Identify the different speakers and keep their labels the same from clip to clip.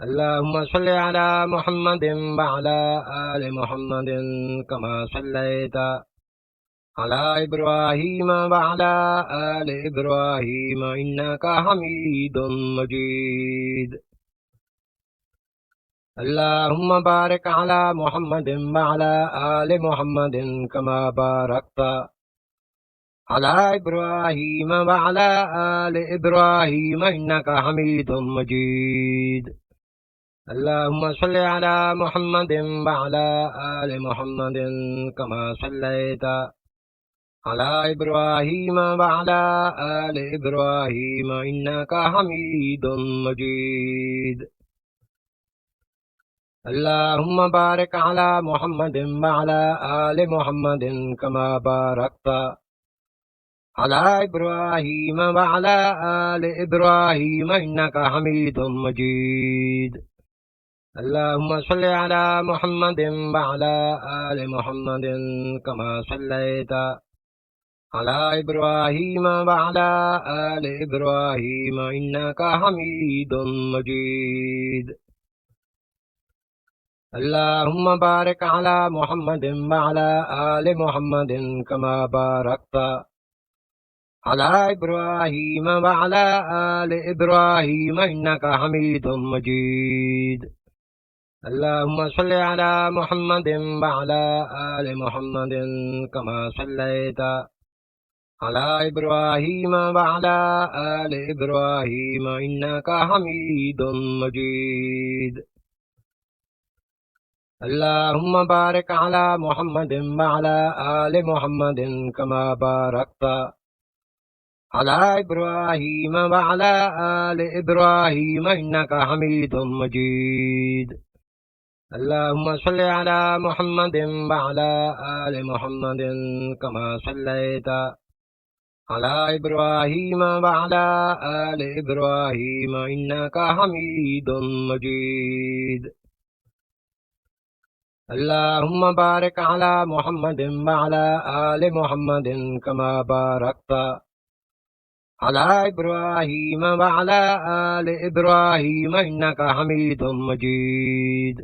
Speaker 1: اللهم صل على محمد وعلى آل محمد كما صليت على إبراهيم وعلى آل إبراهيم إنك حميد مجيد. اللهم بارك على محمد وعلى آل محمد كما باركت على إبراهيم وعلى آل إبراهيم إنك حميد مجيد. اللهم صل على محمد وعلى آل محمد كما صليت على إبراهيم وعلى آل إبراهيم إنك حميد مجيد. اللهم بارك على محمد وعلى آل محمد كما باركت على إبراهيم وعلى آل إبراهيم إنك حميد مجيد. اللهم صل على محمد وعلى آل محمد كما صليت على إبراهيم وعلى آل إبراهيم إنك حميد مجيد. اللهم بارك على محمد وعلى آل محمد كما باركت على إبراهيم وعلى آل إبراهيم إنك حميد مجيد. اللهم صل على محمد وعلى آل محمد كما صليت على إبراهيم وعلى آل إبراهيم إنك حميد مجيد. اللهم بارك على محمد وعلى آل محمد كما باركت على إبراهيم وعلى آل إبراهيم إنك حميد مجيد. اللهم صل على محمد وعلى آل محمد كما صليت على إبراهيم وعلى آل إبراهيم إنك حميد مجيد. اللهم بارك على محمد وعلى آل محمد كما باركت على إبراهيم وعلى آل إبراهيم إنك حميد مجيد.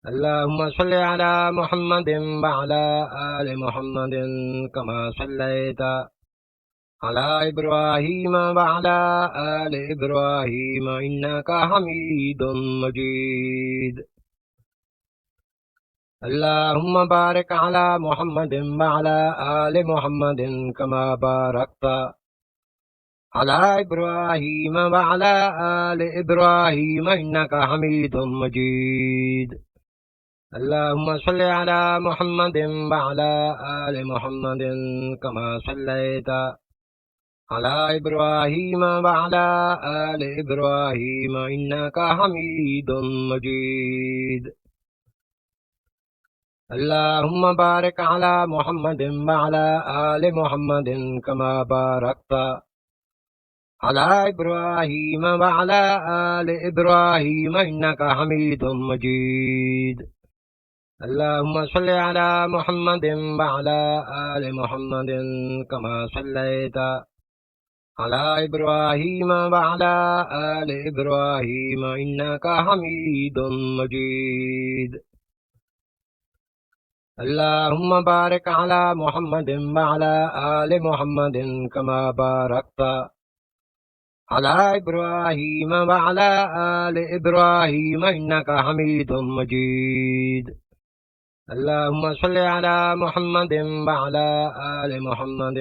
Speaker 1: اللهم صل على محمد وعلى آل محمد كما صليت على إبراهيم وعلى آل إبراهيم إنك حميد مجيد. اللهم بارك على محمد وعلى آل محمد كما باركت على إبراهيم وعلى آل إبراهيم إنك حميد مجيد. اللهم صل على محمد وعلى آل محمد كما صليت على إبراهيم وعلى آل إبراهيم إنك حميد مجيد. اللهم بارك على محمد وعلى آل محمد كما باركت على إبراهيم وعلى آل إبراهيم إنك حميد مجيد. اللهم صل على محمد وعلى آل محمد كما صليت على إبراهيم وعلى آل إبراهيم إنك حميد مجيد. اللهم بارك على محمد وعلى آل محمد كما باركت على إبراهيم وعلى آل إبراهيم إنك حميد مجيد. اللهم صل على محمد وعلى آل محمد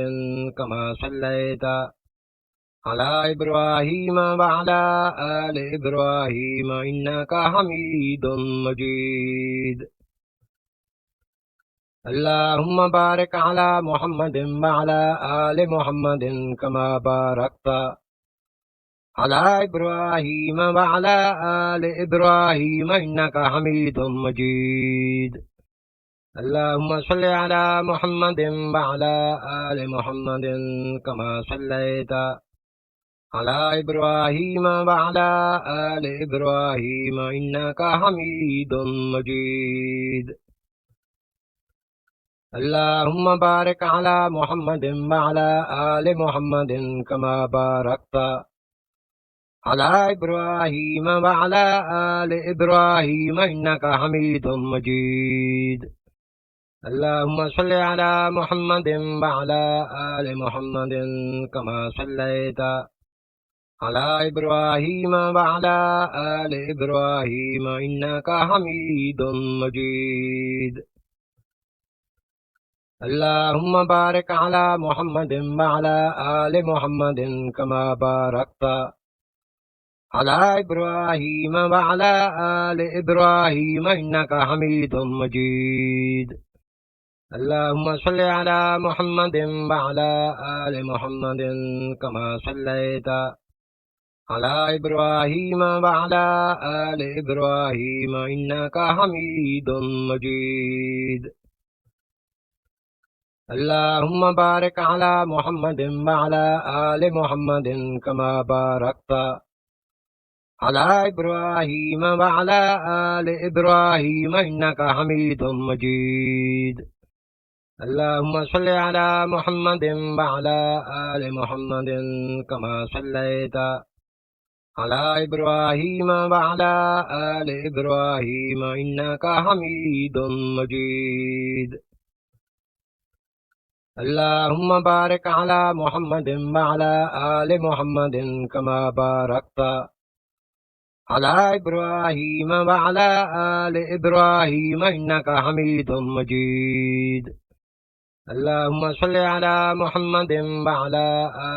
Speaker 1: كما صليت على إبراهيم وعلى آل إبراهيم إنك حميد مجيد. اللهم بارك على محمد وعلى آل محمد كما باركت على إبراهيم وعلى آل إبراهيم إنك حميد مجيد. اللهم صل على محمد وعلى آل محمد كما صليت على إبراهيم وعلى آل إبراهيم إنك حميد مجيد. اللهم بارك على محمد وعلى آل محمد كما باركت على إبراهيم وعلى آل إبراهيم إنك حميد مجيد اللهم صل على محمد وعلى آل محمد كما صليت على إبراهيم وعلى آل إبراهيم إنك حميد مجيد اللهم بارك على محمد وعلى آل محمد كما باركت على إبراهيم وعلى آل إبراهيم إنك حميد مجيد اللهم صل على محمد وعلى آل محمد كما صليت على إبراهيم وعلى آل إبراهيم إنك حميد مجيد اللهم بارك على محمد وعلى آل محمد كما باركت على إبراهيم وعلى آل إبراهيم إنك حميد مجيد اللهم صل على محمد وعلى آل محمد كما صليت على إبراهيم وعلى آل إبراهيم إنك حميد مجيد اللهم بارك على محمد وعلى آل محمد كما باركت على إبراهيم وعلى آل إبراهيم إنك حميد مجيد اللهم صل على محمد وعلى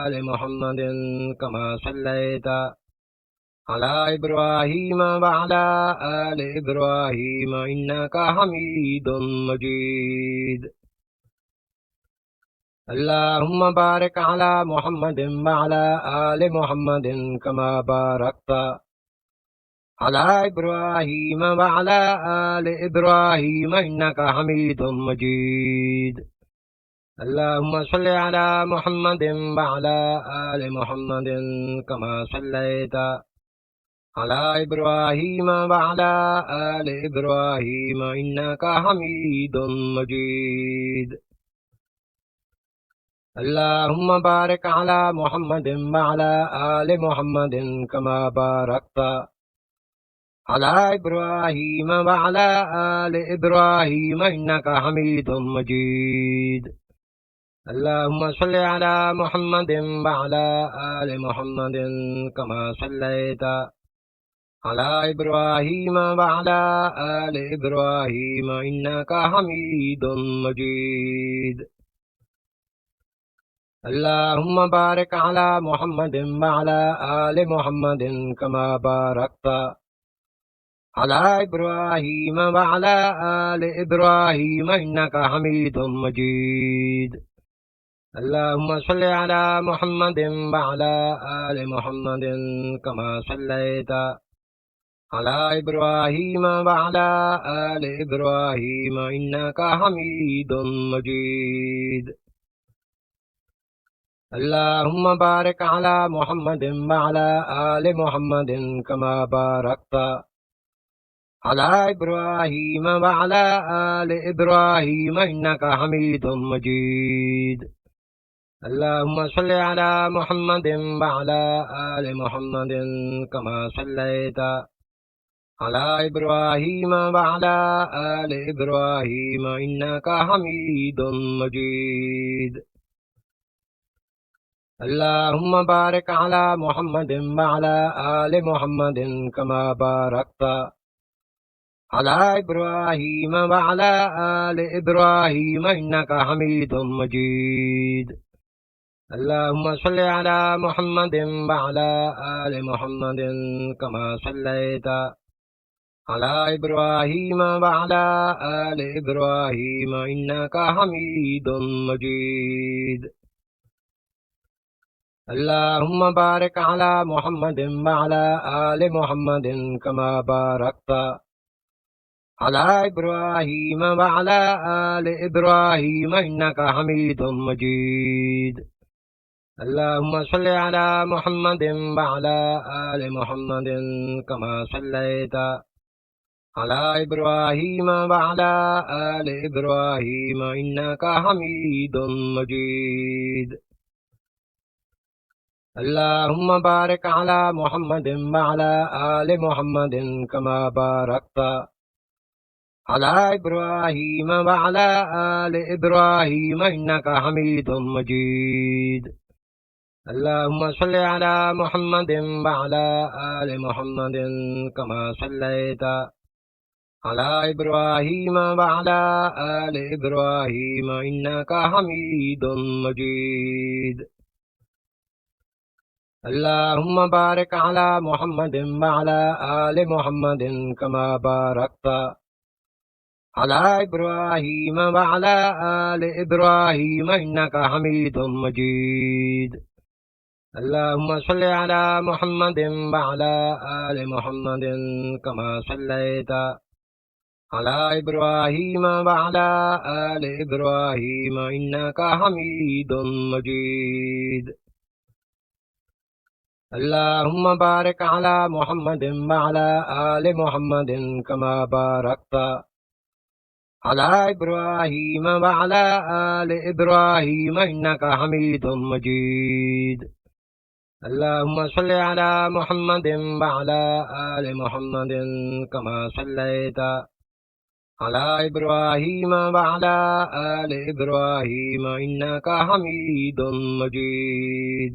Speaker 1: آل محمد كما صليت على إبراهيم وعلى آل إبراهيم إنك حميد مجيد اللهم بارك على محمد وعلى آل محمد كما باركت على إبراهيم وعلى آل إبراهيم إنك حميد مجيد اللهم صل على محمد وعلى آل محمد كما صليت على إبراهيم وعلى آل إبراهيم إنك حميد مجيد اللهم بارك على محمد وعلى آل محمد كما باركت على إبراهيم وعلى آل إبراهيم إنك حميد مجيد اللهم صل على محمد وعلى آل محمد كما صليت على إبراهيم وعلى آل إبراهيم إنك حميد مجيد اللهم بارك على محمد وعلى آل محمد كما باركت على إبراهيم وعلى آل إبراهيم إنك حميد مجيد اللهم صل على محمد وعلى آل محمد كما صليت على إبراهيم وعلى آل إبراهيم إنك حميد مجيد اللهم بارك على محمد وعلى آل محمد كما باركت على إبراهيم وعلى آل إبراهيم إنك حميد مجيد اللهم صل على محمد وعلى آل محمد كما صليت على إبراهيم وعلى آل إبراهيم إنك حميد مجيد اللهم بارك على محمد وعلى آل محمد كما باركت على إبراهيم وعلى آل إبراهيم إنك حميد مجيد اللهم صل على محمد وعلى آل محمد كما صليت على إبراهيم وعلى آل إبراهيم إنك حميد مجيد اللهم بارك على محمد وعلى آل محمد كما باركت على إبراهيم وعلى آل إبراهيم إنك حميد مجيد اللهم صل على محمد وعلى آل محمد كما صليت على إبراهيم وعلى آل إبراهيم إنك حميد مجيد اللهم بارك على محمد وعلى آل محمد كما باركت على إبراهيم وعلى آل إبراهيم إنك حميد مجيد اللهم صل على محمد وعلى آل محمد كما صليت على إبراهيم وعلى آل إبراهيم إنك حميد مجيد اللهم بارك على محمد وعلى آل محمد كما باركت على إبراهيم وعلى آل إبراهيم إنك حميد مجيد اللهم صل على محمد وعلى آل محمد كما صليت على إبراهيم وعلى آل إبراهيم إنك حميد مجيد اللهم بارك على محمد وعلى آل محمد كما باركت على إبراهيم وعلى آل إبراهيم إنك حميد مجيد اللهم صل على محمد وعلى آل محمد كما صليت على إبراهيم وعلى آل إبراهيم إنك حميد مجيد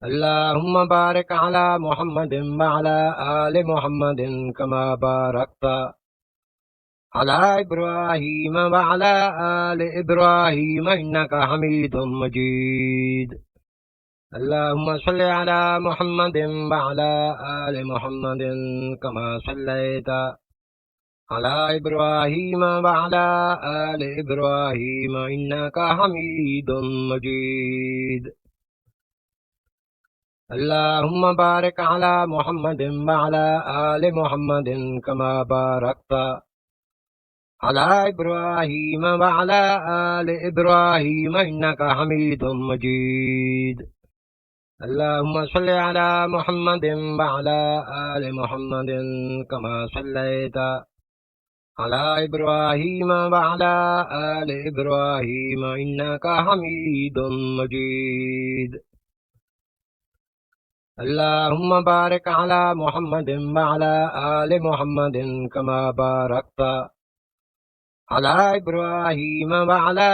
Speaker 1: اللهم بارك على محمد وعلى آل محمد كما باركت على إبراهيم وعلى آل إبراهيم إنك حميد مجيد اللهم صل على محمد وعلى آل محمد كما صليت على إبراهيم وعلى آل إبراهيم إنك حميد مجيد اللهم بارك على محمد وعلى آل محمد كما باركت على إبراهيم وعلى آل إبراهيم إنك حميد مجيد اللهم صل على محمد وعلى آل محمد كما صليت على إبراهيم وعلى آل إبراهيم إنك حميد مجيد اللهم بارك على محمد وعلى آل محمد كما باركت على إبراهيم وعلى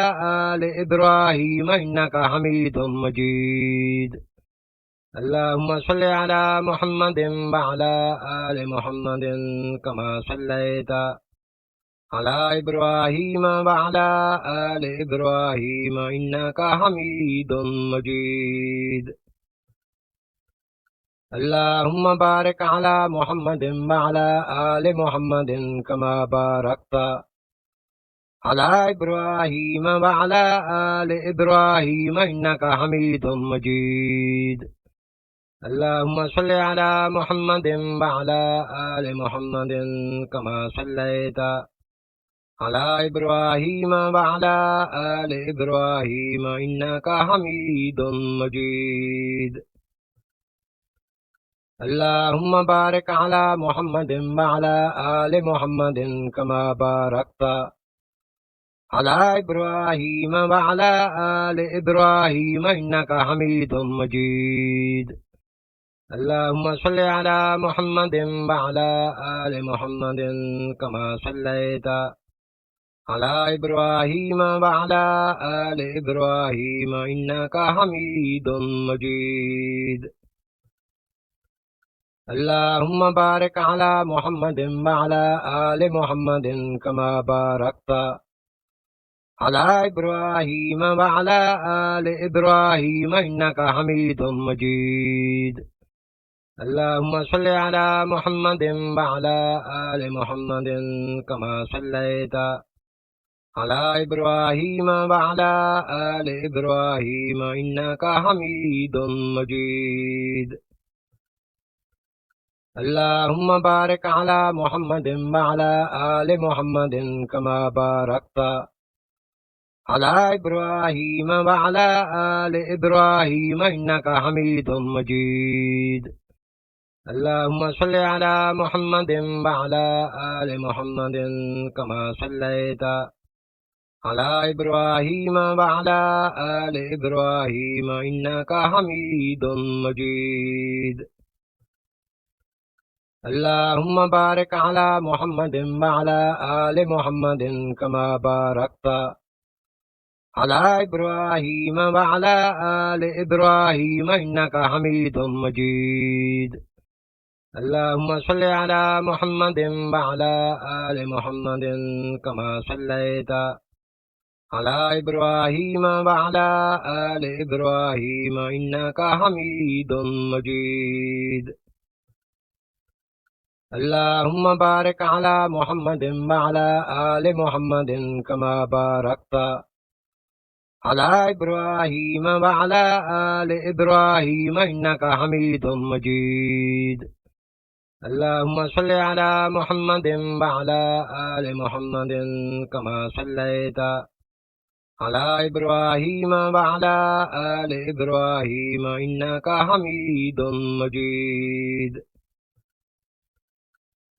Speaker 1: آل إبراهيم إنك حميد مجيد اللهم صل على محمد وعلى آل محمد كما صليت على إبراهيم وعلى آل إبراهيم إنك حميد مجيد اللهم بارك على محمد وعلى آل محمد كما باركت على إبراهيم وعلى آل إبراهيم إنك حميد مجيد اللهم صل على محمد وعلى آل محمد كما صليت على إبراهيم وعلى آل إبراهيم إنك حميد مجيد اللهم بارك على محمد وعلى آل محمد كما باركت على إبراهيم وعلى آل إبراهيم إنك حميد مجيد اللهم صل على محمد وعلى آل محمد كما صليت على إبراهيم وعلى آل إبراهيم إنك حميد مجيد اللهم بارك على محمد وعلى آل محمد كما باركت على إبراهيم وعلى آل إبراهيم إنك حميد مجيد اللهم صل على محمد وعلى آل محمد كما صليت على إبراهيم وعلى آل إبراهيم إنك حميد مجيد اللهم بارك على محمد وعلى آل محمد كما باركت على إبراهيم وعلى آل إبراهيم إنك حميد مجيد اللهم صل على محمد وعلى آل محمد كما صليت على إبراهيم وعلى آل إبراهيم إنك حميد مجيد اللهم بارك على محمد وعلى آل محمد كما باركت على إبراهيم وعلى آل إبراهيم إنك حميد مجيد اللهم صل على محمد وعلى آل محمد كما صليت على إبراهيم وعلى آل إبراهيم إنك حميد مجيد اللهم بارك على محمد وعلى آل محمد كما باركت على إبراهيم وعلى آل إبراهيم إنك حميد مجيد اللهم صل على محمد وعلى آل محمد كما صليت على إبراهيم وعلى آل إبراهيم إنك حميد مجيد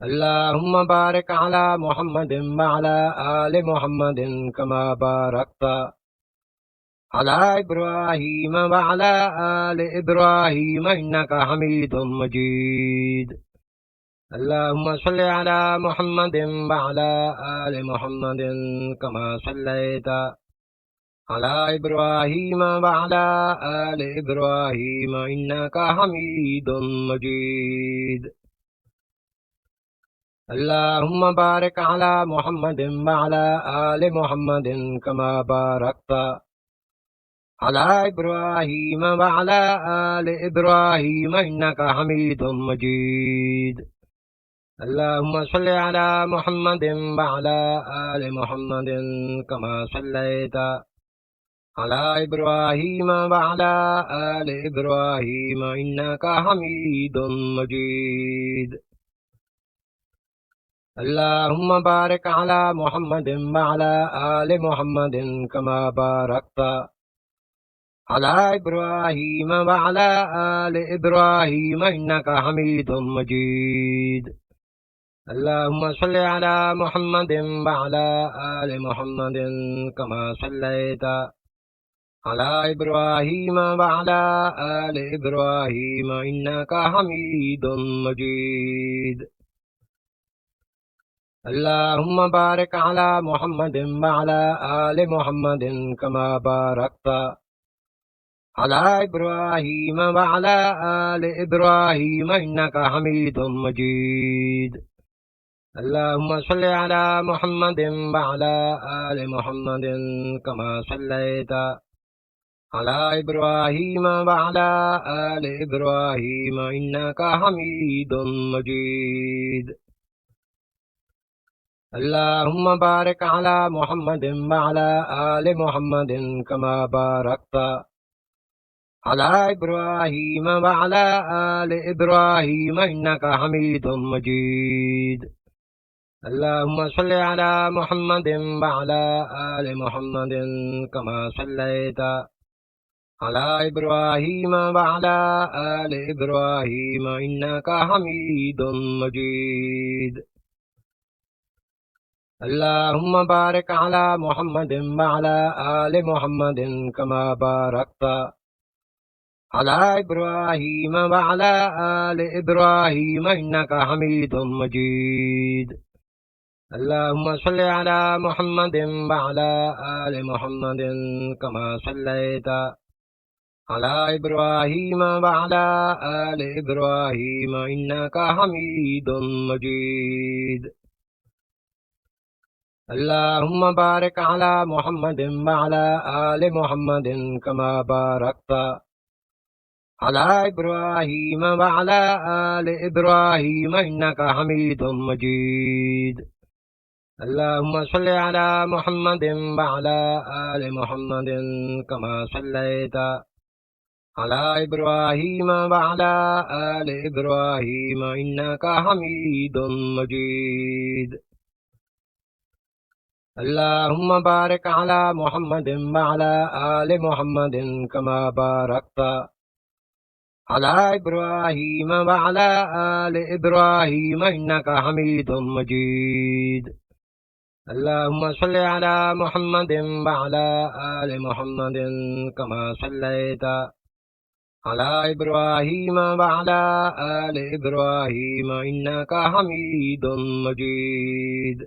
Speaker 1: اللهم بارك على محمد وعلى آل محمد كما باركت على إبراهيم وعلى آل إبراهيم إنك حميد مجيد اللهم صل على محمد وعلى آل محمد كما صليت على إبراهيم وعلى آل إبراهيم إنك حميد مجيد اللهم بارك على محمد وعلى آل محمد كما باركت على إبراهيم وعلى آل إبراهيم إنك حميد مجيد اللهم صل على محمد وعلى آل محمد كما صليت على إبراهيم وعلى آل إبراهيم إنك حميد مجيد اللهم بارك على محمد وعلى آل محمد كما باركت على إبراهيم وعلى آل إبراهيم إنك حميد مجيد اللهم صل على محمد وعلى آل محمد كما صليت على إبراهيم وعلى آل إبراهيم إنك حميد مجيد اللهم بارك على محمد وعلى آل محمد كما باركت على إبراهيم وعلى آل إبراهيم إنك حميد مجيد اللهم صل على محمد وعلى آل محمد كما صليت على إبراهيم وعلى آل إبراهيم إنك حميد مجيد اللهم بارك على محمد وعلى آل محمد كما باركت على إبراهيم وعلى آل إبراهيم إنك حميد مجيد اللهم صل على محمد وعلى آل محمد كما صليت على إبراهيم وعلى آل إبراهيم إنك حميد مجيد اللهم بارك على محمد وعلى آل محمد كما باركت على إبراهيم وعلى آل إبراهيم إنك حميد مجيد اللهم صل على محمد وعلى آل محمد كما صليت على إبراهيم وعلى آل إبراهيم إنك حميد مجيد اللهم بارك على محمد وعلى آل محمد كما باركت على إبراهيم وعلى آل إبراهيم إنك حميد مجيد اللهم صل على محمد وعلى آل محمد كما صليت على إبراهيم وعلى آل إبراهيم إنك حميد مجيد اللهم بارك على محمد وعلى آل محمد كما باركت على إبراهيم وعلى آل إبراهيم إنك حميد مجيد اللهم صل على محمد وعلى آل محمد كما صليت على إبراهيم وعلى آل إبراهيم إنك حميد مجيد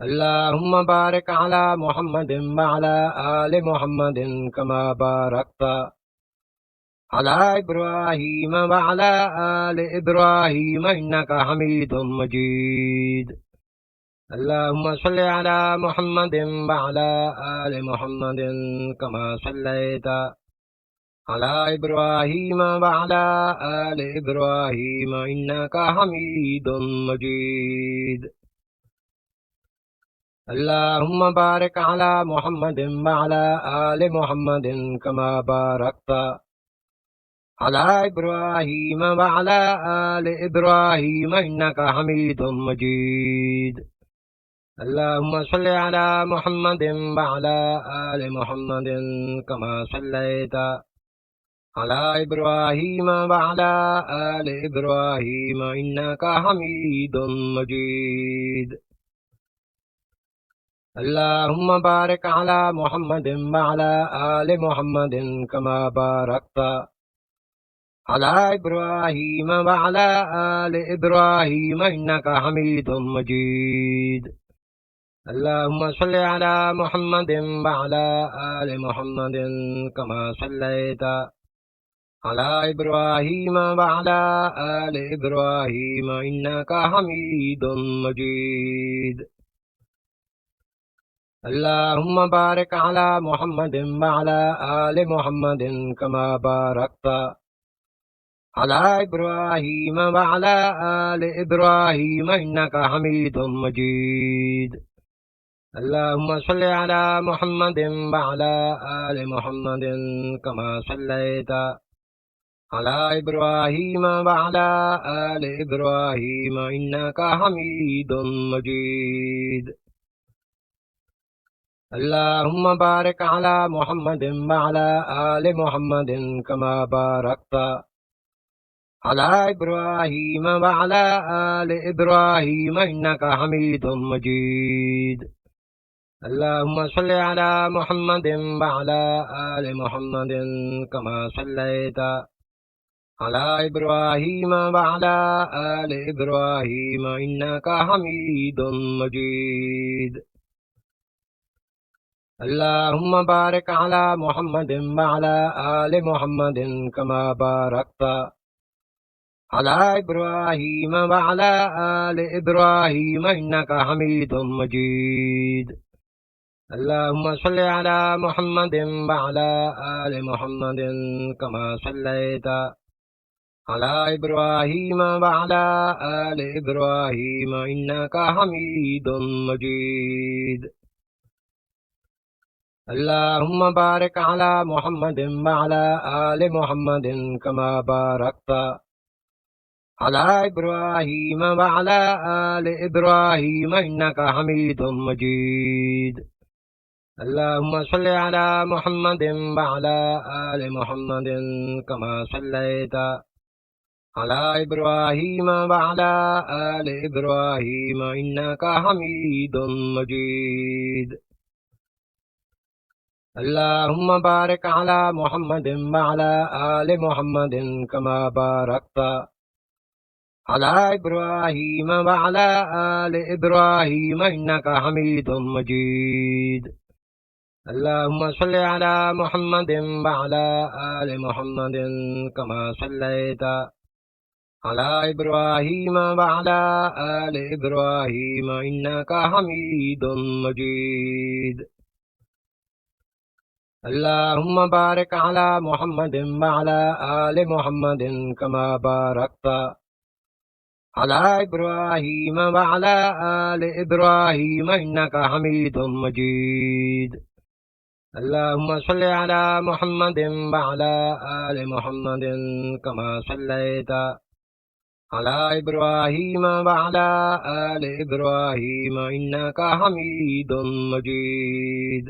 Speaker 1: اللهم بارك على محمد وعلى آل محمد كما باركت على إبراهيم وعلى آل إبراهيم إنك حميد مجيد اللهم صل على محمد وعلى آل محمد كما صليت على إبراهيم وعلى آل إبراهيم إنك حميد مجيد اللهم بارك على محمد وعلى آل محمد كما باركت على إبراهيم وعلى آل إبراهيم إنك حميد مجيد اللهم صل على محمد وعلى آل محمد كما صليت على إبراهيم وعلى آل إبراهيم إنك حميد مجيد اللهم بارك على محمد وعلى آل محمد كما باركت على إبراهيم وعلى آل إبراهيم إنك حميد مجيد اللهم صل على محمد وعلى آل محمد كما صليت على إبراهيم وعلى آل إبراهيم إنك حميد مجيد اللهم بارك على محمد وعلى آل محمد كما باركت على إبراهيم وعلى آل إبراهيم إنك حميد مجيد اللهم صل على محمد وعلى آل محمد كما صليت على إبراهيم وعلى آل إبراهيم إنك حميد مجيد اللهم بارك على محمد وعلى آل محمد كما باركت على إبراهيم وعلى آل إبراهيم إنك حميد مجيد اللهم صل على محمد وعلى آل محمد كما صليت على إبراهيم وعلى آل إبراهيم إنك حميد مجيد اللهم بارك على محمد وعلى آل محمد كما باركت على إبراهيم وعلى آل إبراهيم إنك حميد مجيد اللهم صل على محمد وعلى آل محمد كما صليت على إبراهيم وعلى آل إبراهيم إنك حميد مجيد اللهم بارك على محمد وعلى آل محمد كما باركت على إبراهيم وعلى آل إبراهيم إنك حميد مجيد اللهم صل على محمد وعلى آل محمد كما صليت على إبراهيم وعلى آل إبراهيم إنك حميد مجيد اللهم بارك على محمد وعلى آل محمد كما باركت على إبراهيم وعلى آل إبراهيم إنك حميد مجيد اللهم صل على محمد وعلى آل محمد كما صليت على إبراهيم وعلى آل إبراهيم إنك حميد مجيد اللهم بارك على محمد وعلى آل محمد كما باركت على إبراهيم وعلى آل إبراهيم إنك حميد مجيد اللهم صل على محمد وعلى آل محمد كما صليت على إبراهيم وعلى آل إبراهيم إنك حميد مجيد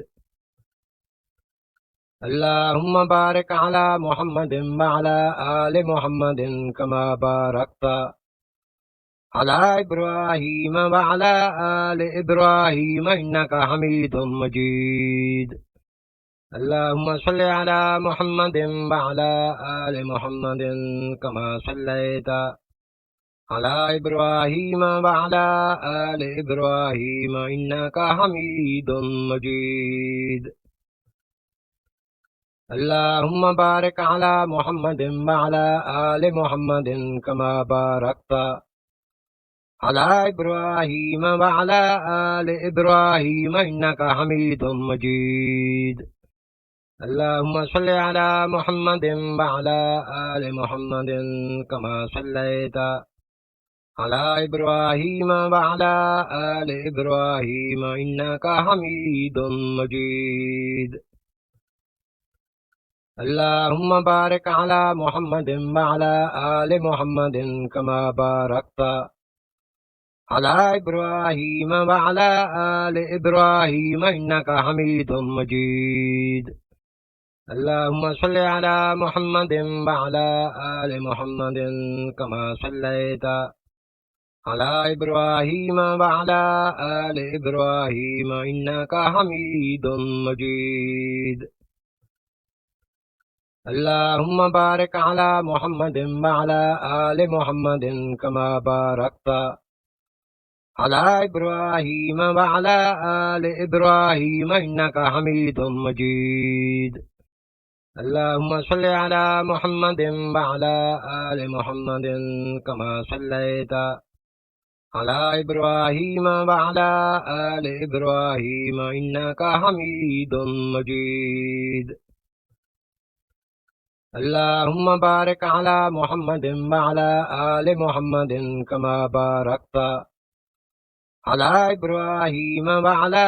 Speaker 1: اللهم بارك على محمد وعلى آل محمد كما باركت على إبراهيم وعلى آل إبراهيم إنك حميد مجيد اللهم صل على محمد وعلى آل محمد كما صليت على إبراهيم وعلى آل إبراهيم إنك حميد مجيد اللهم بارك على محمد وعلى آل محمد كما باركت على إبراهيم وعلى آل إبراهيم إنك حميد مجيد اللهم صل على محمد وعلى آل محمد كما صليت على إبراهيم وعلى آل إبراهيم إنك حميد مجيد اللهم بارك على محمد وعلى آل محمد كما باركت على إبراهيم وعلى آل إبراهيم إنك حميد مجيد اللهم صل على محمد وعلى آل محمد كما صليت على إبراهيم وعلى آل إبراهيم إنك حميد مجيد اللهم بارك على محمد وعلى آل محمد كما باركت على إبراهيم وعلى آل إبراهيم إنك حميد مجيد اللهم صل على محمد وعلى آل محمد كما صليت على إبراهيم وعلى آل إبراهيم إنك حميد مجيد اللهم بارك على محمد وعلى آل محمد كما باركت على إبراهيم وعلى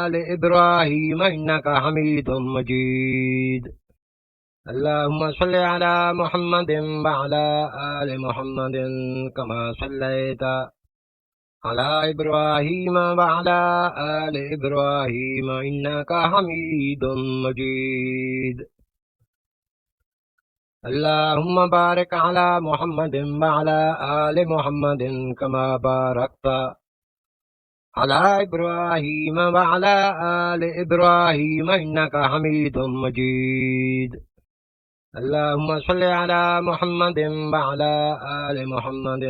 Speaker 1: آل إبراهيم إنك حميد مجيد اللهم صل على محمد وعلى آل محمد كما صليت على إبراهيم وعلى آل إبراهيم إنك حميد مجيد اللهم بارك على محمد وعلى آل محمد كما باركت على إبراهيم وعلى آل إبراهيم إنك حميد مجيد اللهم صل على محمد وعلى آل محمد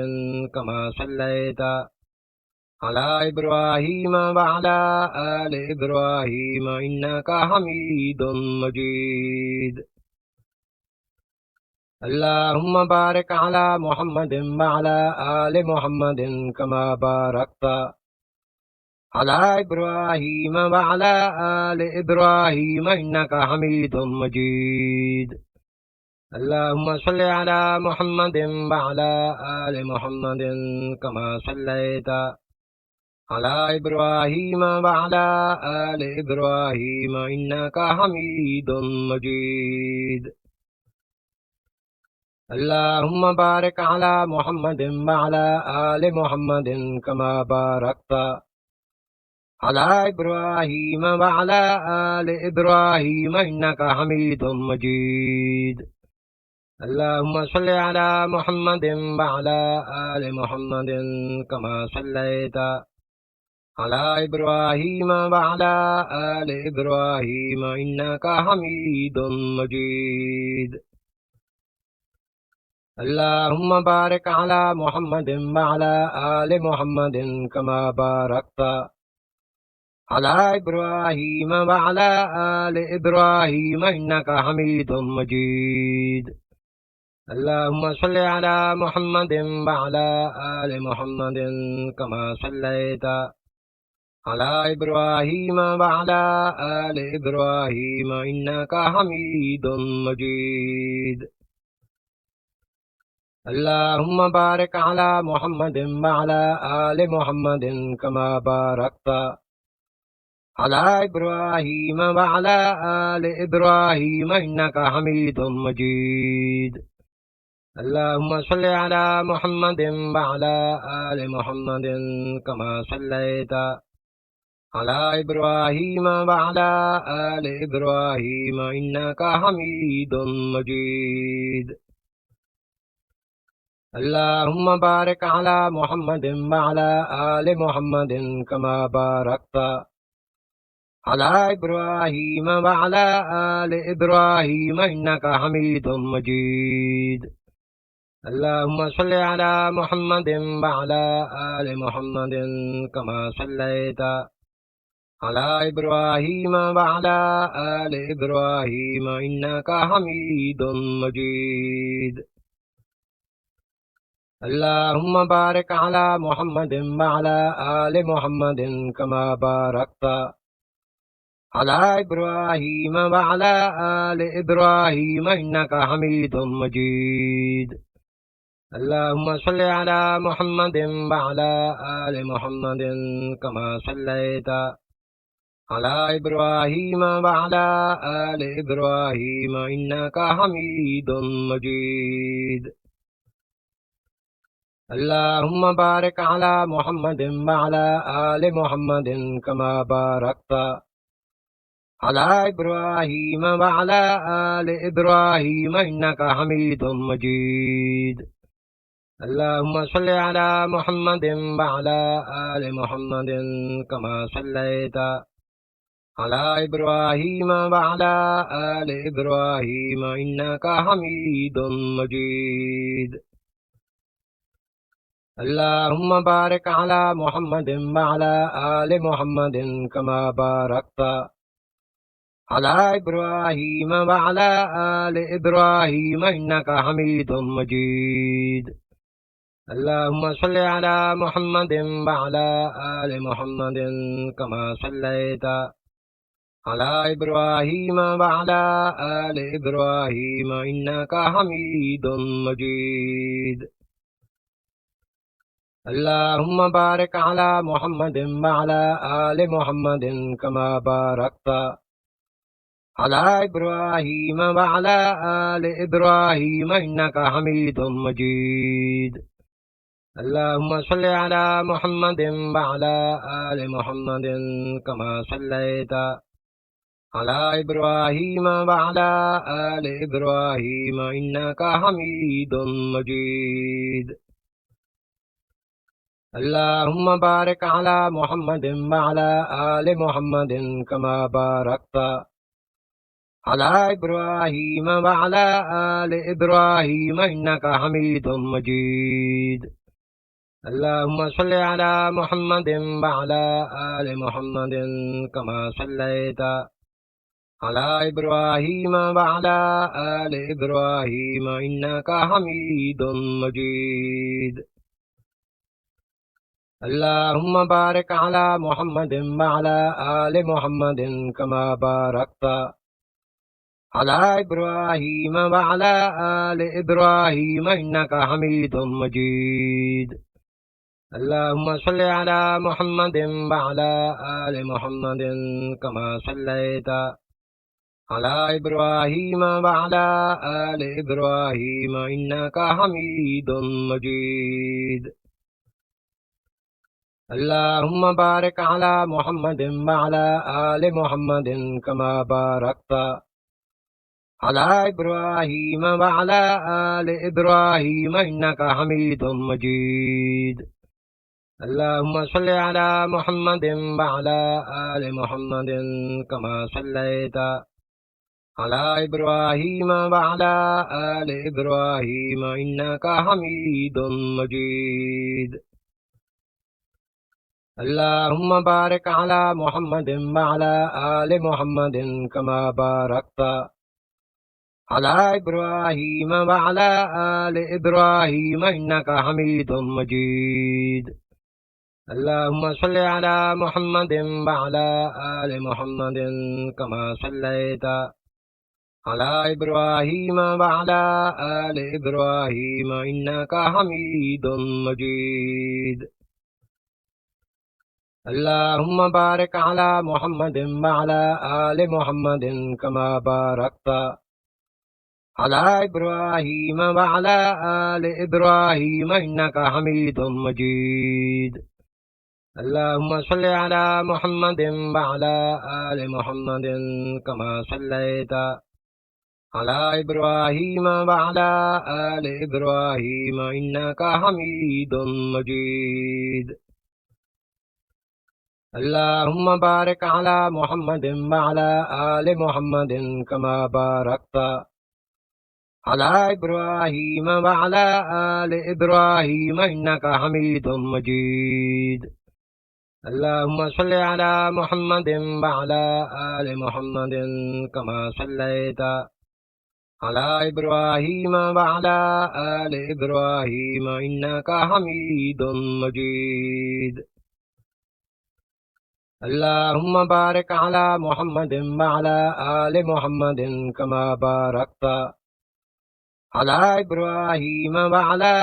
Speaker 1: كما صليت على إبراهيم وعلى آل إبراهيم إنك حميد مجيد اللهم بارك على محمد وعلى آل محمد كما باركت على إبراهيم وعلى آل إبراهيم إنك حميد مجيد اللهم صل على محمد وعلى آل محمد كما صليت على إبراهيم وعلى آل إبراهيم إنك حميد مجيد اللهم بارك على محمد وعلى آل محمد كما باركت على إبراهيم وعلى آل إبراهيم إنك حميد مجيد اللهم صل على محمد وعلى آل محمد كما صليت على إبراهيم وعلى آل إبراهيم إنك حميد مجيد اللهم بارك على محمد وعلى آل محمد كما باركت على إبراهيم وعلى آل إبراهيم إنك حميد مجيد اللهم صل على محمد وعلى آل محمد كما صليت على إبراهيم وعلى آل إبراهيم إنك حميد مجيد اللهم بارك على محمد وعلى آل محمد كما باركت على إبراهيم وعلى آل إبراهيم إنك حميد مجيد اللهم صل على محمد وعلى آل محمد كما صليت على إبراهيم وعلى آل إبراهيم إنك حميد مجيد اللهم بارك على محمد وعلى آل محمد كما باركت على إبراهيم وعلى آل إبراهيم إنك حميد مجيد اللهم صل على محمد وعلى آل محمد كما صليت على إبراهيم وعلى آل إبراهيم إنك حميد مجيد اللهم بارك على محمد وعلى آل محمد كما باركت على إبراهيم وعلى آل إبراهيم إنك حميد مجيد اللهم صل على محمد وعلى آل محمد كما صليت على إبراهيم وعلى آل إبراهيم إنك حميد مجيد اللهم بارك على محمد وعلى آل محمد كما باركت على إبراهيم وعلى آل إبراهيم إنك حميد مجيد اللهم صل على محمد وعلى آل محمد كما صليت على إبراهيم وعلى آل إبراهيم إنك حميد مجيد اللهم بارك على محمد وعلى آل محمد كما باركت على إبراهيم وعلى آل إبراهيم إنك حميد مجيد اللهم صل على محمد وعلى آل محمد كما صليت على إبراهيم وعلى آل إبراهيم إنك حميد مجيد اللهم بارك على محمد وعلى آل محمد كما باركت على إبراهيم وعلى آل إبراهيم إنك حميد مجيد اللهم صل على محمد وعلى آل محمد كما صليت على إبراهيم وعلى آل إبراهيم إنك حميد مجيد اللهم بارك على محمد وعلى آل محمد كما باركت على إبراهيم وعلى آل إبراهيم إنك حميد مجيد اللهم صل على محمد وعلى آل محمد كما صليت على إبراهيم وعلى آل إبراهيم إنك حميد مجيد اللهم بارك على محمد وعلى آل محمد كما باركت على إبراهيم وعلى آل إبراهيم إنك حميد مجيد اللهم صل على محمد وعلى آل محمد كما صليت على إبراهيم وعلى آل إبراهيم إنك حميد مجيد اللهم بارك على محمد وعلى آل محمد كما باركت على إبراهيم وعلى آل إبراهيم إنك حميد مجيد اللهم صل على محمد وعلى آل محمد كما صليت على إبراهيم وعلى آل إبراهيم إنك حميد مجيد اللهم بارك على محمد وعلى آل محمد كما باركت على إبراهيم وعلى آل إبراهيم إنك حميد مجيد اللهم صل على محمد وعلى آل محمد كما صليت على إبراهيم وعلى آل إبراهيم إنك حميد مجيد اللهم بارك على محمد وعلى آل محمد كما باركت على إبراهيم وعلى آل إبراهيم إنك حميد مجيد اللهم صل على محمد وعلى آل محمد كما صليت على إبراهيم وعلى آل إبراهيم إنك حميد مجيد اللهم بارك على محمد وعلى آل محمد كما باركت على إبراهيم وعلى آل إبراهيم إنك حميد مجيد اللهم صل على محمد وعلى آل محمد كما صليت على إبراهيم وعلى آل إبراهيم إنك حميد مجيد اللهم بارك على محمد وعلى آل محمد كما باركت على إبراهيم وعلى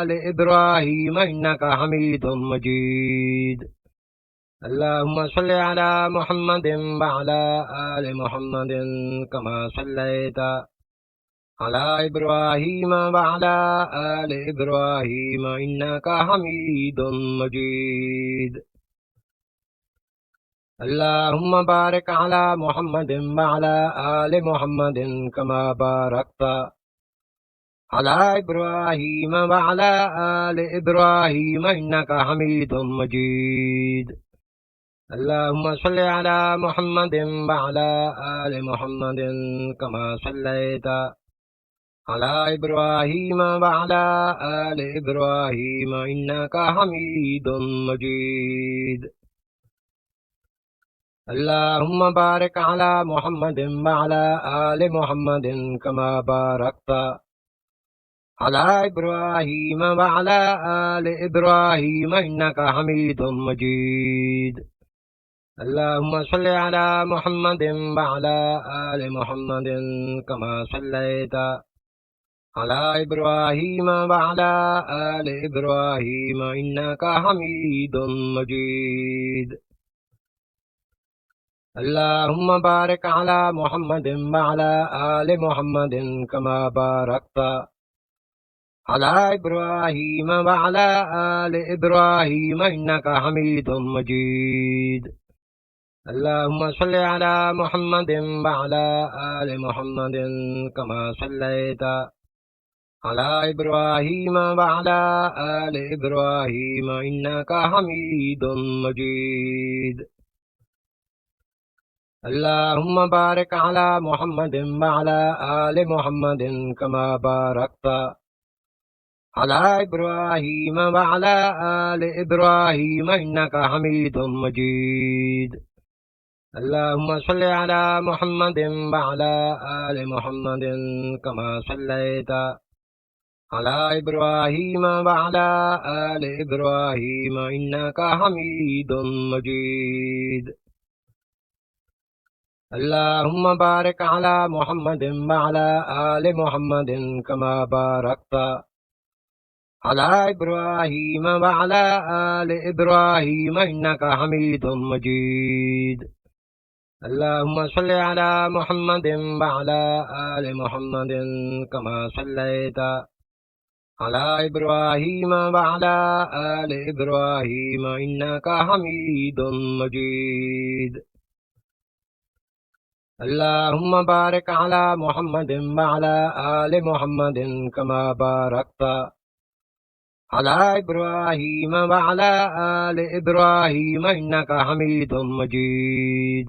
Speaker 1: آل إبراهيم إنك حميد مجيد اللهم صل على محمد وعلى آل محمد كما صليت على إبراهيم وعلى آل إبراهيم إنك حميد مجيد اللهم بارك على محمد وعلى آل محمد كما باركت على إبراهيم وعلى آل إبراهيم إنك حميد مجيد اللهم صل على محمد وعلى آل محمد كما صليت على إبراهيم وعلى آل إبراهيم إنك حميد مجيد اللهم بارك على محمد وعلى آل محمد كما باركت على إبراهيم وعلى آل إبراهيم إنك حميد مجيد اللهم صل على محمد وعلى آل محمد كما صليت على إبراهيم وعلى آل إبراهيم إنك حميد مجيد اللهم بارك على محمد وعلى آل محمد كما باركت على إبراهيم وعلى آل إبراهيم إنك حميد مجيد اللهم صل على محمد وعلى آل محمد كما صليت على إبراهيم وعلى آل إبراهيم إنك حميد مجيد اللهم بارك على محمد وعلى آل محمد كما باركت على إبراهيم وعلى آل إبراهيم إنك حميد مجيد اللهم صل على محمد وعلى آل محمد كما صليت على إبراهيم وعلى آل إبراهيم إنك حميد مجيد اللهم بارك على محمد وعلى آل محمد كما باركت على إبراهيم وعلى آل إبراهيم إنك حميد مجيد اللهم صل على محمد وعلى آل محمد كما صليت على إبراهيم وعلى آل إبراهيم إنك حميد مجيد اللهم بارك على محمد وعلى آل محمد كما باركت على إبراهيم وعلى آل إبراهيم إنك حميد مجيد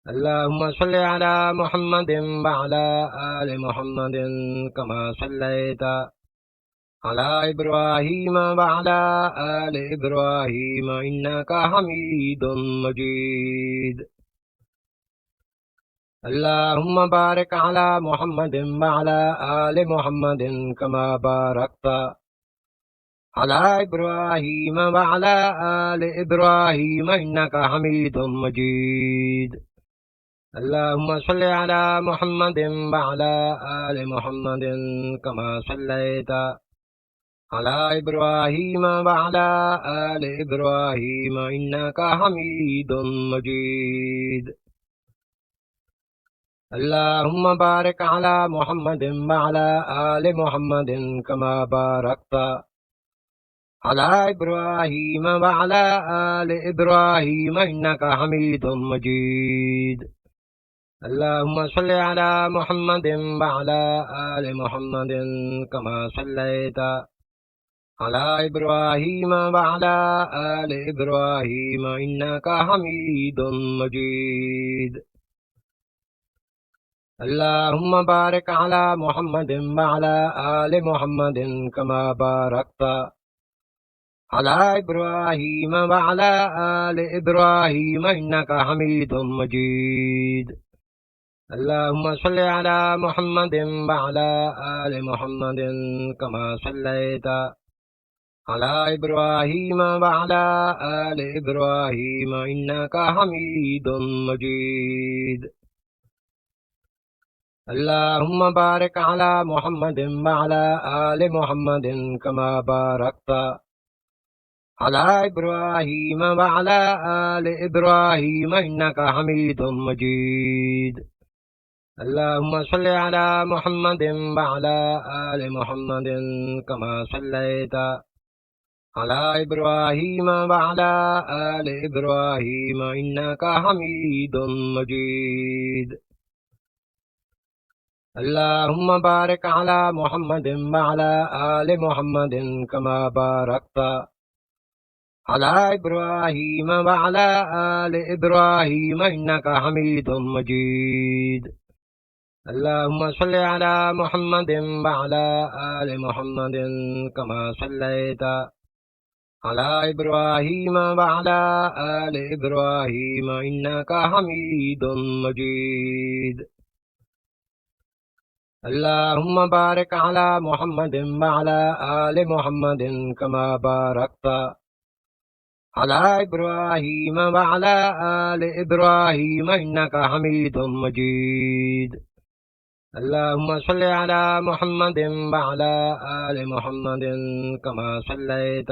Speaker 1: اللهم صل على محمد وعلى آل محمد كما صليت على إبراهيم وعلى آل إبراهيم إنك حميد مجيد اللهم بارك على محمد وعلى آل محمد كما باركت على إبراهيم وعلى آل إبراهيم إنك حميد مجيد اللهم صل على محمد وعلى آل محمد كما صليت على إبراهيم وعلى آل إبراهيم إنك حميد مجيد اللهم بارك على محمد وعلى آل محمد كما باركت على إبراهيم وعلى آل إبراهيم إنك حميد مجيد اللهم صل على محمد وعلى آل محمد كما صليت على إبراهيم وعلى آل إبراهيم إنك حميد مجيد اللهم بارك على محمد وعلى آل محمد كما باركت على إبراهيم وعلى آل إبراهيم إنك حميد مجيد اللهم صل على محمد وعلى آل محمد كما صليت على إبراهيم وعلى آل إبراهيم إنك حميد مجيد اللهم بارك على محمد وعلى آل محمد كما باركت على إبراهيم وعلى آل إبراهيم إنك حميد مجيد اللهم صل على محمد وعلى آل محمد كما صليت على إبراهيم وعلى آل إبراهيم إنك حميد مجيد اللهم بارك على محمد وعلى آل محمد كما باركت على إبراهيم وعلى آل إبراهيم إنك حميد مجيد اللهم صل على محمد وعلى آل محمد كما صليت على إبراهيم وعلى آل إبراهيم إنك حميد مجيد اللهم بارك على محمد وعلى آل محمد كما باركت على إبراهيم وعلى آل إبراهيم إنك حميد مجيد اللهم صل على محمد وعلى آل محمد كما صليت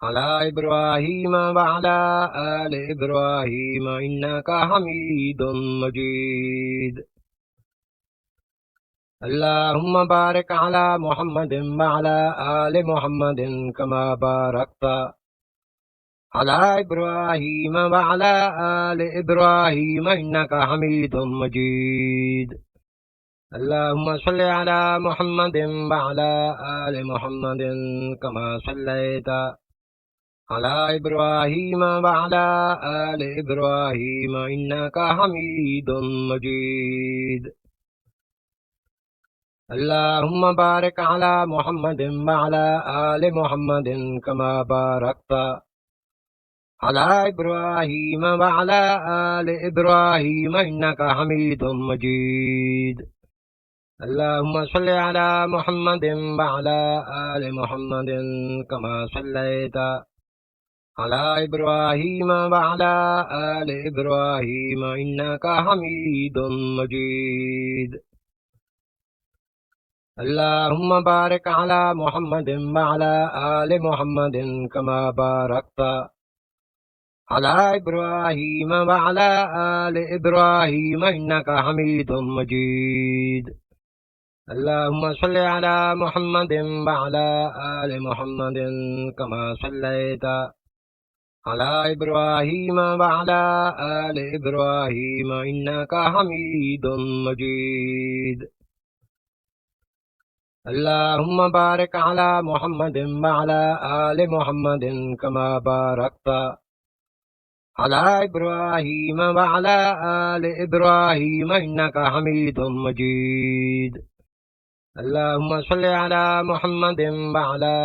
Speaker 1: على إبراهيم وعلى آل إبراهيم إنك حميد مجيد اللهم بارك على محمد وعلى آل محمد كما باركت على إبراهيم وعلى آل إبراهيم إنك حميد مجيد اللهم صل على محمد وعلى آل محمد كما صليت على إبراهيم وعلى آل إبراهيم إنك حميد مجيد اللهم بارك على محمد وعلى آل محمد كما باركت على إبراهيم وعلى آل إبراهيم إنك حميد مجيد اللهم صل على محمد وعلى آل محمد كما صليت على إبراهيم وعلى آل إبراهيم إنك حميد مجيد اللهم بارك على محمد وعلى آل محمد كما باركت على إبراهيم وعلى آل إبراهيم إنك حميد مجيد اللهم صل على محمد وعلى آل محمد كما صليت على إبراهيم وعلى آل إبراهيم إنك حميد مجيد اللهم بارك على محمد وعلى آل محمد كما باركت على إبراهيم وعلى آل إبراهيم إنك حميد مجيد اللهم صل على محمد وعلى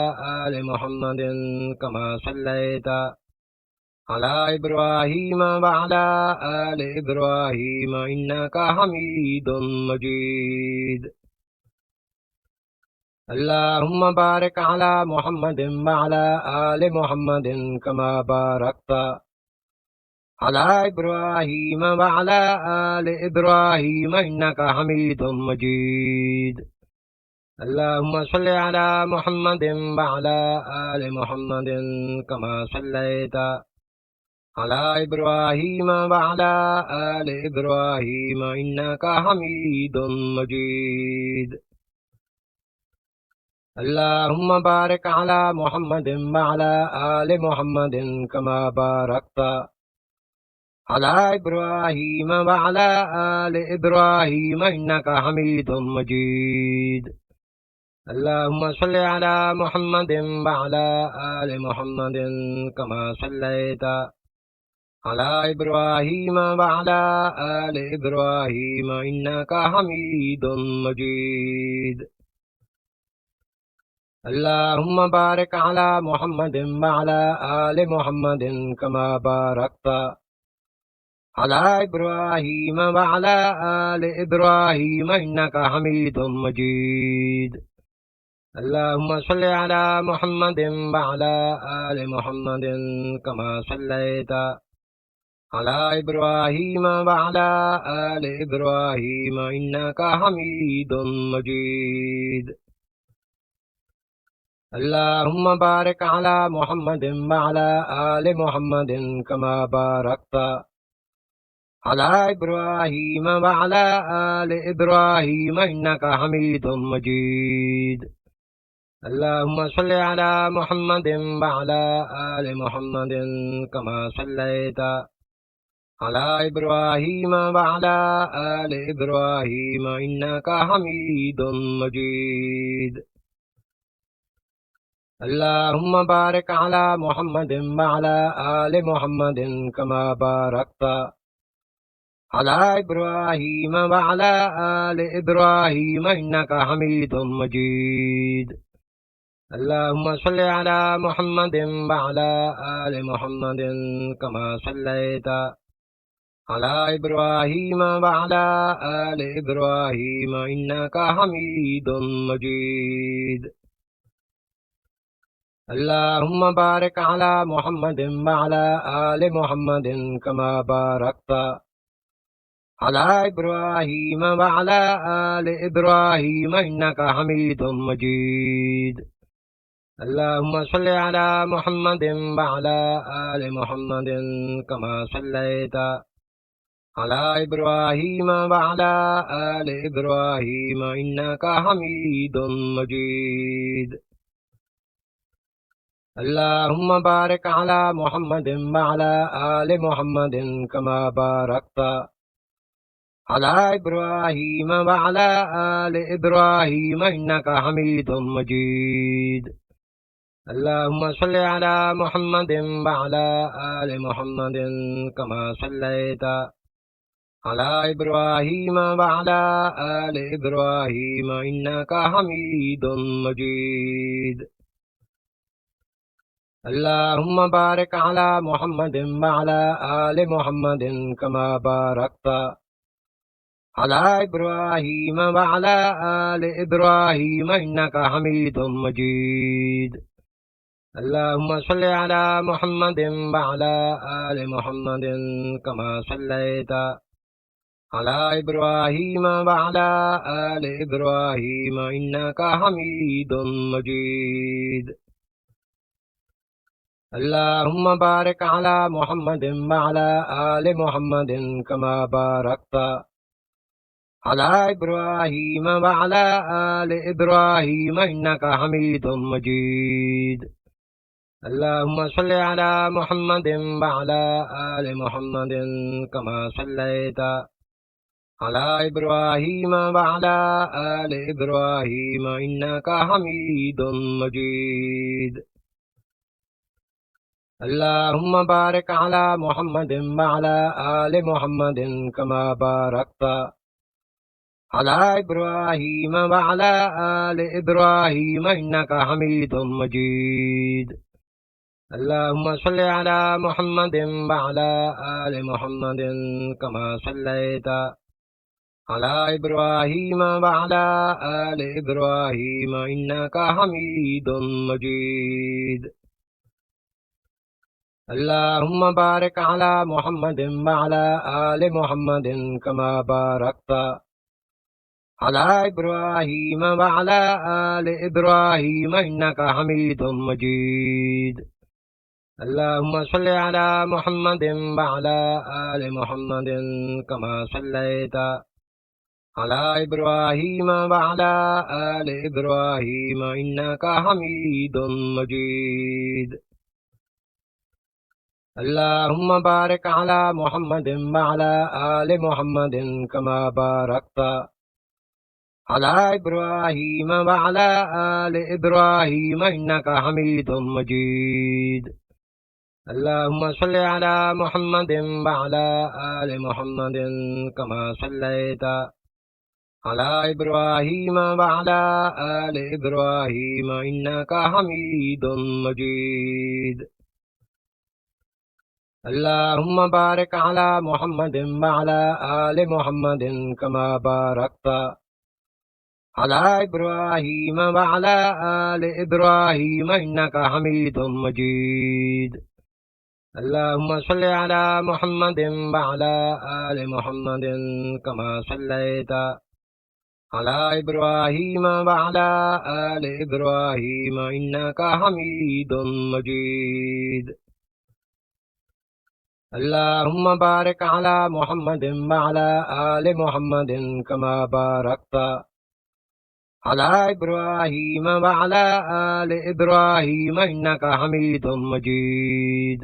Speaker 1: آل محمد كما صليت على إبراهيم وعلى آل إبراهيم إنك حميد مجيد اللهم بارك على محمد وعلى آل محمد كما باركت على إبراهيم وعلى آل إبراهيم إنك حميد مجيد اللهم صل على محمد وعلى آل محمد كما صليت على إبراهيم وعلى آل إبراهيم إنك حميد مجيد اللهم بارك على محمد وعلى آل محمد كما باركت على إبراهيم وعلى آل إبراهيم إنك حميد مجيد اللهم صل على محمد وعلى آل محمد كما صليت على إبراهيم وعلى آل إبراهيم إنك حميد مجيد اللهم بارك على محمد وعلى آل محمد كما باركت على إبراهيم وعلى آل إبراهيم إنك حميد مجيد اللهم صل على محمد وعلى آل محمد كما صليت على إبراهيم وعلى آل إبراهيم إنك حميد مجيد اللهم بارك على محمد وعلى آل محمد كما باركت على إبراهيم وعلى آل إبراهيم إنك حميد مجيد اللهم صل على محمد وعلى آل محمد كما صليت على إبراهيم وعلى آل إبراهيم إنك حميد مجيد اللهم بارك على محمد وعلى آل محمد كما باركت على إبراهيم وعلى آل إبراهيم إنك حميد مجيد اللهم صل على محمد وعلى آل محمد كما صليت على إبراهيم وعلى آل إبراهيم إنك حميد مجيد اللهم بارك على محمد وعلى آل محمد كما باركت على إبراهيم وعلى آل إبراهيم إنك حميد مجيد اللهم صل على محمد وعلى آل محمد كما صليت على إبراهيم وعلى آل إبراهيم إنك حميد مجيد اللهم بارك على محمد وعلى آل محمد كما باركت على إبراهيم وعلى آل إبراهيم إنك حميد مجيد اللهم صل على محمد وعلى آل محمد كما صليت على إبراهيم وعلى آل إبراهيم إنك حميد مجيد اللهم بارك على محمد وعلى آل محمد كما باركت على إبراهيم وعلى آل إبراهيم إنك حميد مجيد اللهم صل على محمد وعلى آل محمد كما صليت على إبراهيم وعلى آل إبراهيم إنك حميد مجيد اللهم بارك على محمد وعلى آل محمد كما باركت على إبراهيم وعلى آل إبراهيم إنك حميد مجيد اللهم صل على محمد وعلى آل محمد كما صليت على إبراهيم وعلى آل إبراهيم إنك حميد مجيد اللهم بارك على محمد وعلى آل محمد كما باركت على إبراهيم وعلى آل إبراهيم إنك حميد مجيد اللهم صل على محمد وعلى آل محمد كما صليت على إبراهيم وعلى آل إبراهيم إنك حميد مجيد اللهم بارك على محمد وعلى آل محمد كما باركت على إبراهيم وعلى آل إبراهيم إنك حميد مجيد اللهم صل على محمد وعلى آل محمد كما صليت على إبراهيم وعلى آل إبراهيم إنك حميد مجيد اللهم بارك على محمد وعلى آل محمد كما باركت على إبراهيم وعلى آل إبراهيم إنك حميد مجيد اللهم صل على محمد وعلى آل محمد كما صليت على إبراهيم وعلى آل إبراهيم إنك حميد مجيد اللهم بارك على محمد وعلى آل محمد كما باركت على إبراهيم وعلى آل إبراهيم إنك حميد مجيد اللهم صل على محمد وعلى آل محمد كما صليت على إبراهيم وعلى آل إبراهيم إنك حميد مجيد اللهم بارك على محمد وعلى آل محمد كما باركت على إبراهيم وعلى آل إبراهيم إنك حميد مجيد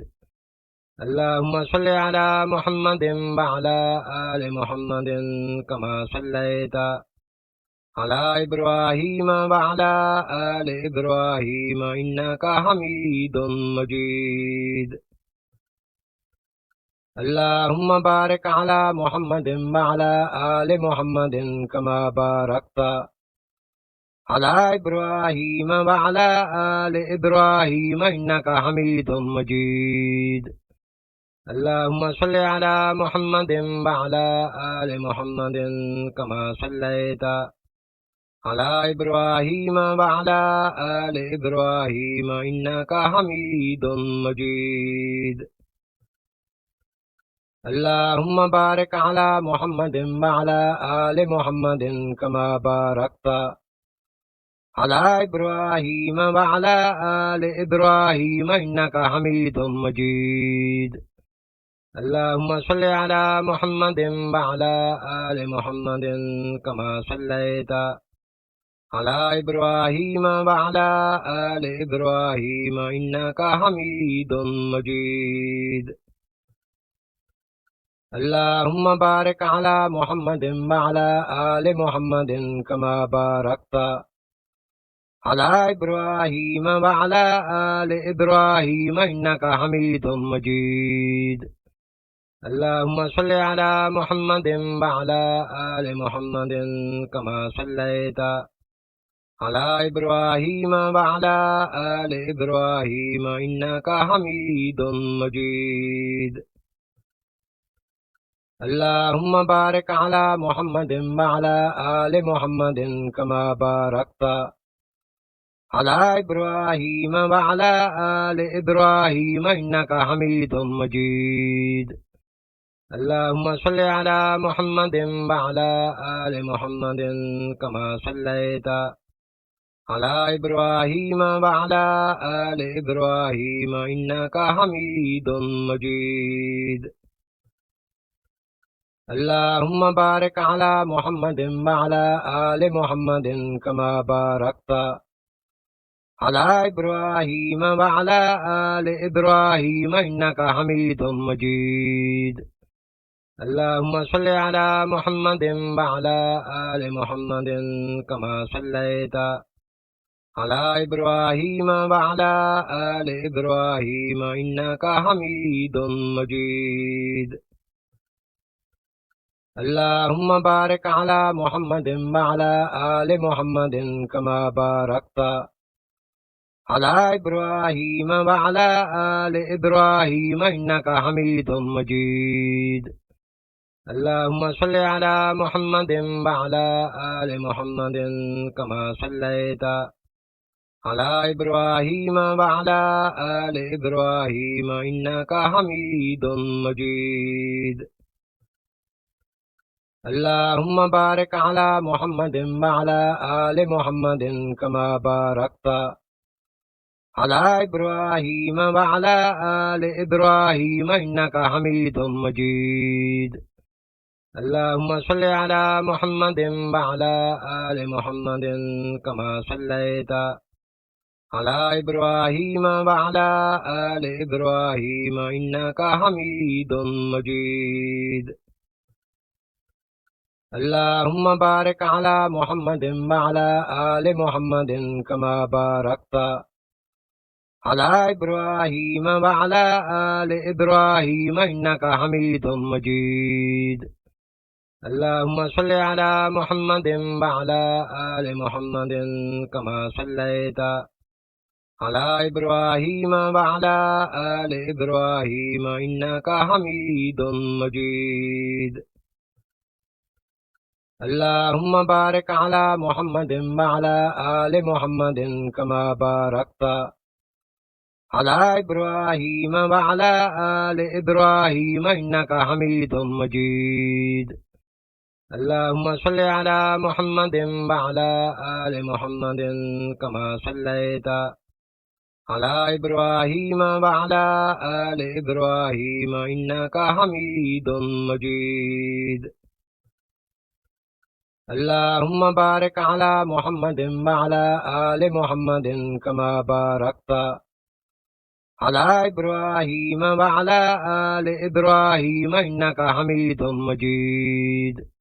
Speaker 1: اللهم صل على محمد وعلى آل محمد كما صليت على إبراهيم وعلى آل إبراهيم إنك حميد مجيد اللهم بارك على محمد وعلى آل محمد كما باركت على إبراهيم وعلى آل إبراهيم إنك حميد مجيد اللهم صل على محمد وعلى آل محمد كما صليت على إبراهيم وعلى آل إبراهيم إنك حميد مجيد اللهم بارك على محمد وعلى آل محمد كما باركت على إبراهيم وعلى آل إبراهيم إنك حميد مجيد اللهم صل على محمد وعلى آل محمد كما صليت على إبراهيم وعلى آل إبراهيم إنك حميد مجيد اللهم بارك على محمد وعلى آل محمد كما باركت على إبراهيم وعلى آل إبراهيم إنك حميد مجيد اللهم صل على محمد وعلى آل محمد كما صليت على إبراهيم وعلى آل إبراهيم إنك حميد مجيد اللهم بارك على محمد وعلى آل محمد كما باركت على إبراهيم وعلى آل إبراهيم إنك حميد مجيد اللهم صل على محمد وعلى آل محمد كما صليت على إبراهيم وعلى آل إبراهيم إنك حميد مجيد اللهم بارك على محمد وعلى آل محمد كما باركت على إبراهيم وعلى آل إبراهيم إنك حميد مجيد اللهم صل على محمد وعلى آل محمد كما صليت على إبراهيم وعلى آل إبراهيم إنك حميد مجيد اللهم بارك على محمد وعلى آل محمد كما باركت على إبراهيم وعلى آل إبراهيم إنك حميد مجيد اللهم صل على محمد وعلى آل محمد كما صليت على إبراهيم وعلى آل إبراهيم إنك حميد مجيد اللهم بارك على محمد وعلى آل محمد كما باركت على إبراهيم وعلى آل إبراهيم إنك حميد مجيد اللهم صل على محمد وعلى آل محمد كما صليت على إبراهيم وعلى آل إبراهيم إنك حميد مجيد اللهم بارك على محمد وعلى آل محمد كما باركت على إبراهيم وعلى آل إبراهيم إنك حميد مجيد اللهم صل على محمد وعلى آل محمد كما صليت على إبراهيم وعلى آل إبراهيم إنك حميد مجيد اللهم بارك على محمد وعلى آل محمد كما باركت على إبراهيم وعلى آل إبراهيم إنك حميد مجيد اللهم صل على محمد وعلى آل محمد كما صليت على إبراهيم وعلى آل إبراهيم إنك حميد مجيد اللهم بارك على محمد وعلى آل محمد كما باركت على إبراهيم وعلى آل إبراهيم إنك حميد مجيد